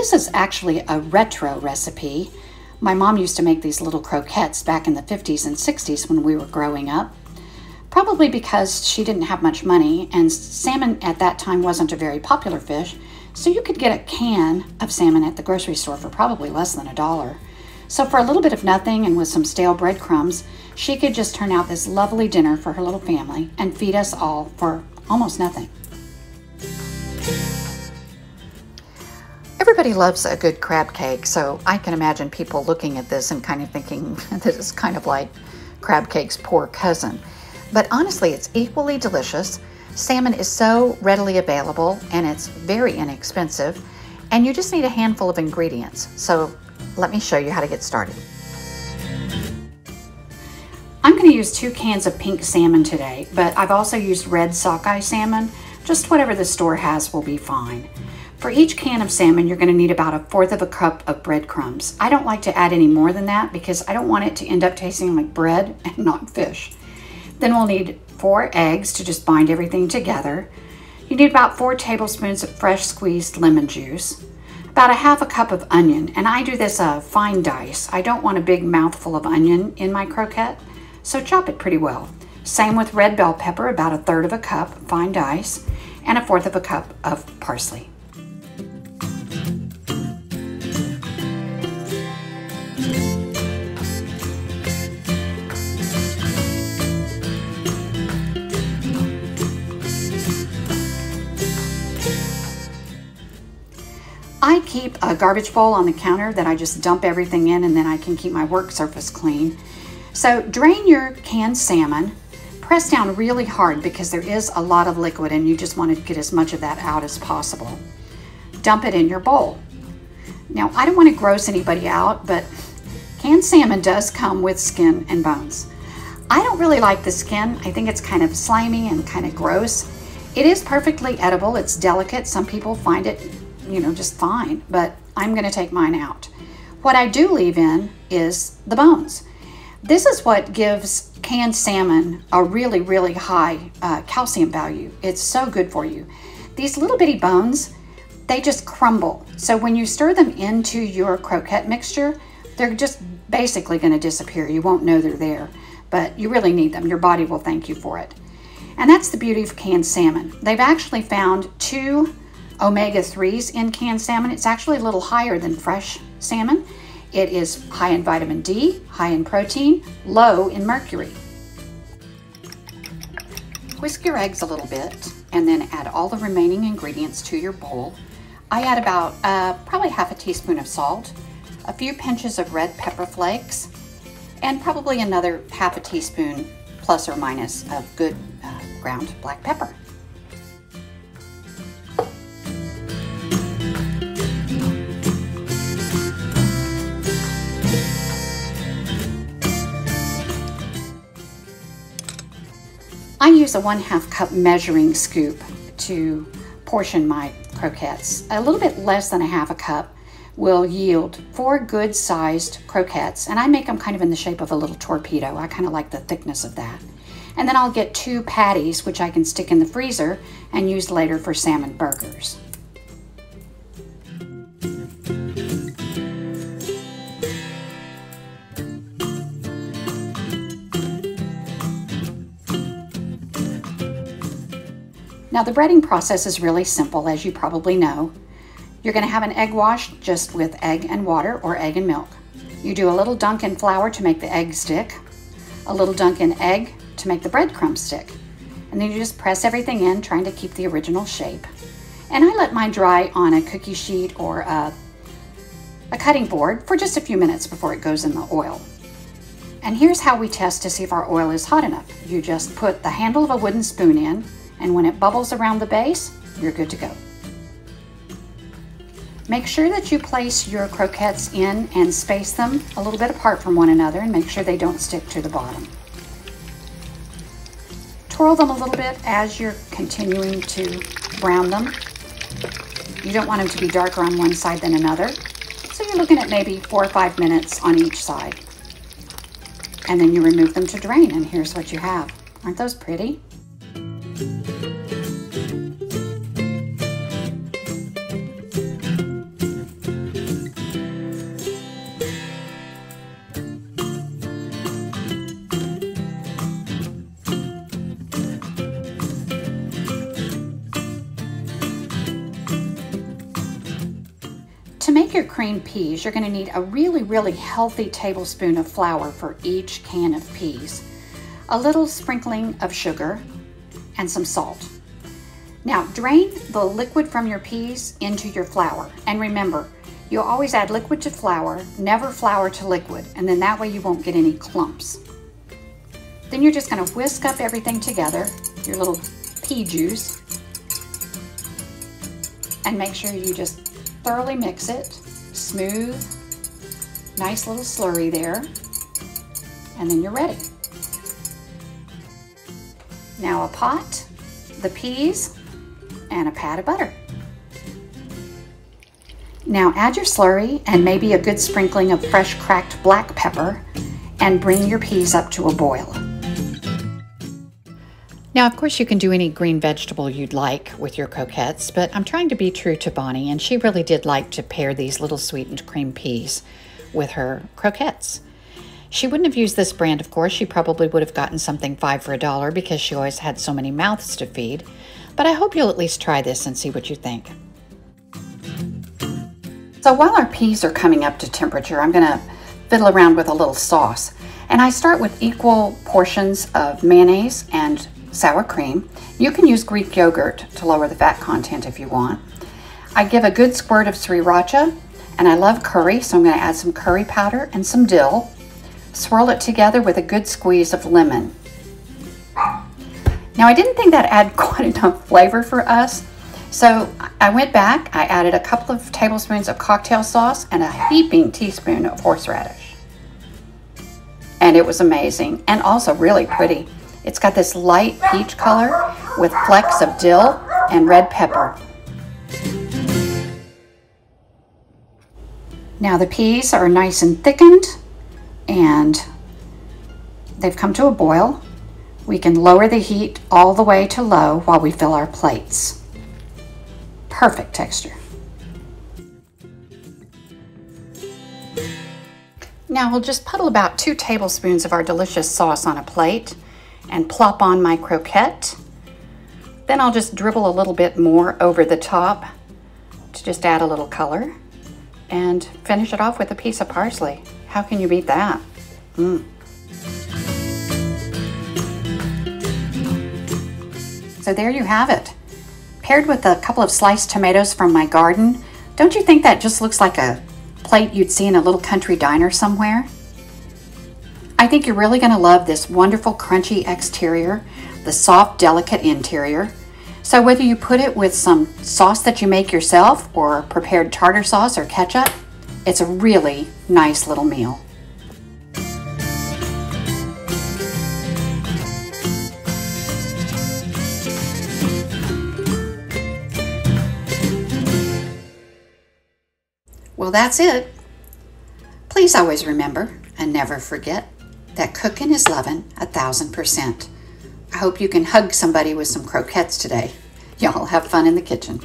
this is actually a retro recipe. My mom used to make these little croquettes back in the 50s and 60s when we were growing up. Probably because she didn't have much money and salmon at that time wasn't a very popular fish, so you could get a can of salmon at the grocery store for probably less than $1. So for a little bit of nothing and with some stale breadcrumbs, she could just turn out this lovely dinner for her little family and feed us all for almost nothing. Everybody loves a good crab cake, so I can imagine people looking at this and kind of thinking this is kind of like crab cake's poor cousin. But honestly, it's equally delicious. Salmon is so readily available and it's very inexpensive, and you just need a handful of ingredients. So let me show you how to get started. I'm going to use 2 cans of pink salmon today, but I've also used red sockeye salmon. Just whatever the store has will be fine. For each can of salmon, you're going to need about 1/4 cup of breadcrumbs. I don't like to add any more than that because I don't want it to end up tasting like bread and not fish. Then we'll need 4 eggs to just bind everything together. You need about 4 tablespoons of fresh squeezed lemon juice, about 1/2 cup of onion, and I do this fine dice. I don't want a big mouthful of onion in my croquette, so chop it pretty well. Same with red bell pepper, about 1/3 cup, fine dice, and 1/4 cup of parsley. I keep a garbage bowl on the counter that I just dump everything in, and then I can keep my work surface clean. So drain your canned salmon, press down really hard because there is a lot of liquid and you just want to get as much of that out as possible. Dump it in your bowl. Now, I don't want to gross anybody out, but canned salmon does come with skin and bones. I don't really like the skin. I think it's kind of slimy and kind of gross. It is perfectly edible. It's delicate. Some people find it, just fine, but I'm going to take mine out. What I do leave in is the bones. This is what gives canned salmon a really, really high calcium value. It's so good for you. These little bitty bones, they just crumble. So when you stir them into your croquette mixture, they're just basically going to disappear. You won't know they're there, but you really need them. Your body will thank you for it. And that's the beauty of canned salmon. They've actually found 2 omega-3s in canned salmon. It's actually a little higher than fresh salmon. It is high in vitamin D, high in protein, low in mercury. Whisk your eggs a little bit and then add all the remaining ingredients to your bowl. I add about probably 1/2 teaspoon of salt, a few pinches of red pepper flakes, and probably another 1/2 teaspoon plus or minus of good ground black pepper. I use a 1/2 cup measuring scoop to portion my croquettes. A little bit less than 1/2 cup will yield 4 good sized croquettes, and I make them kind of in the shape of a little torpedo. I kind of like the thickness of that. And then I'll get 2 patties, which I can stick in the freezer and use later for salmon burgers. Now the breading process is really simple, as you probably know. You're going to have an egg wash just with egg and water or egg and milk. You do a little dunk in flour to make the egg stick, a little dunk in egg to make the breadcrumb stick. And then you just press everything in, trying to keep the original shape. And I let mine dry on a cookie sheet or a cutting board for just a few minutes before it goes in the oil. And here's how we test to see if our oil is hot enough. You just put the handle of a wooden spoon in, and when it bubbles around the base, you're good to go. Make sure that you place your croquettes in and space them a little bit apart from one another and make sure they don't stick to the bottom. Twirl them a little bit as you're continuing to brown them. You don't want them to be darker on one side than another. So you're looking at maybe 4 or 5 minutes on each side. And then you remove them to drain, and here's what you have. Aren't those pretty? creamed peas, you're going to need a really healthy tablespoon of flour for each can of peas, a little sprinkling of sugar, and some salt. Now drain the liquid from your peas into your flour, and remember, you'll always add liquid to flour, never flour to liquid, and then that way you won't get any clumps. Then you're just going to whisk up everything together, your little pea juice, and make sure you just thoroughly mix it, smooth, nice little slurry there, and then you're ready. Now a pot, the peas, and a pat of butter. Now add your slurry and maybe a good sprinkling of fresh cracked black pepper and bring your peas up to a boil. Now, of course, you can do any green vegetable you'd like with your croquettes, but I'm trying to be true to Bonnie, and she really did like to pair these little sweetened cream peas with her croquettes. She wouldn't have used this brand, of course. She probably would have gotten something 5 for $1 because she always had so many mouths to feed. But I hope you'll at least try this and see what you think. So while our peas are coming up to temperature, I'm going to fiddle around with a little sauce. And I start with equal portions of mayonnaise and sour cream. You can use Greek yogurt to lower the fat content if you want. I give a good squirt of sriracha, and I love curry, so I'm going to add some curry powder and some dill. Swirl it together with a good squeeze of lemon. Now I didn't think that added quite enough flavor for us, so I went back, I added a couple of tablespoons of cocktail sauce and a heaping teaspoon of horseradish. And it was amazing, and also really pretty. It's got this light peach color with flecks of dill and red pepper. Now the peas are nice and thickened and they've come to a boil. We can lower the heat all the way to low while we fill our plates. Perfect texture. Now we'll just puddle about 2 tablespoons of our delicious sauce on a plate and plop on my croquette. Then I'll just dribble a little bit more over the top to just add a little color and finish it off with a piece of parsley. How can you beat that? So there you have it. Paired with a couple of sliced tomatoes from my garden, don't you think that just looks like a plate you'd see in a little country diner somewhere? I think you're really going to love this wonderful crunchy exterior, the soft, delicate interior. So whether you put it with some sauce that you make yourself or prepared tartar sauce or ketchup, it's a really nice little meal. Well, that's it. Please always remember and never forget that cooking is loving 1000%. I hope you can hug somebody with some croquettes today. Y'all have fun in the kitchen.